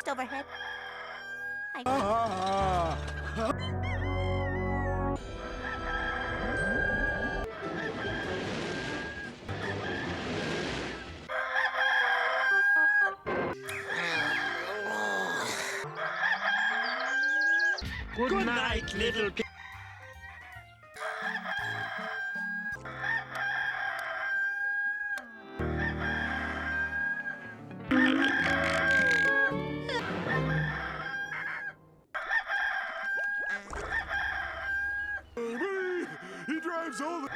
just overhead. Good night, little kid. He drives all the...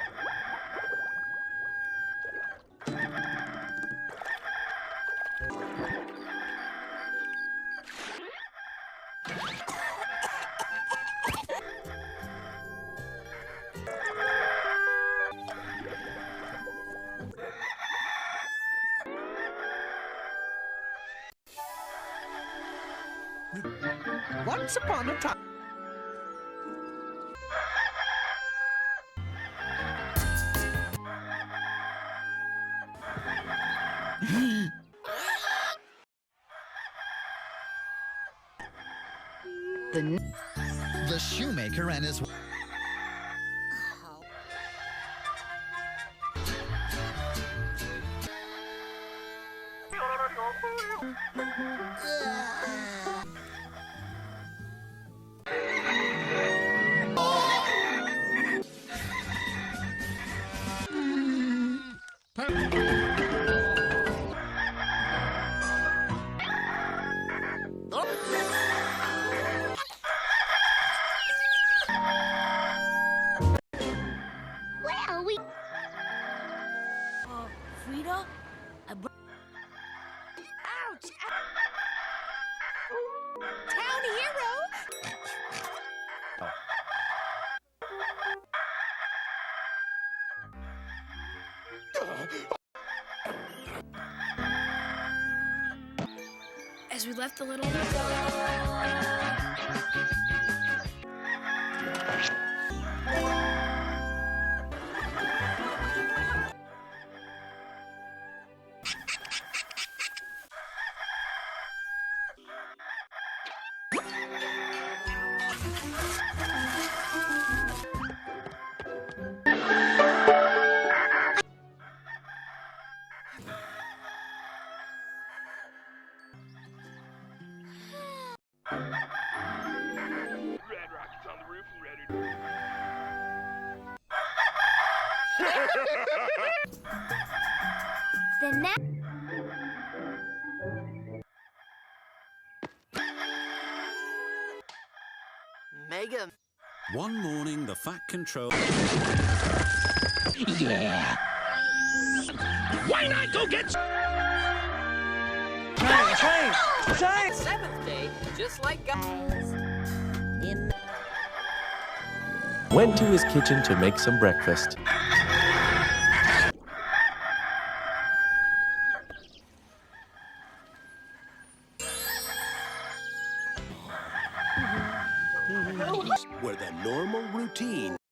Once upon a time. The shoemaker and his... Well, we... Frida? Ouch! Town hero? As we left the little... The next... Mega. One morning, the Fat Control... Yeah. Why not go get... Train! Seventh day, just like guys. Went to his kitchen to make some breakfast. Where the normal routine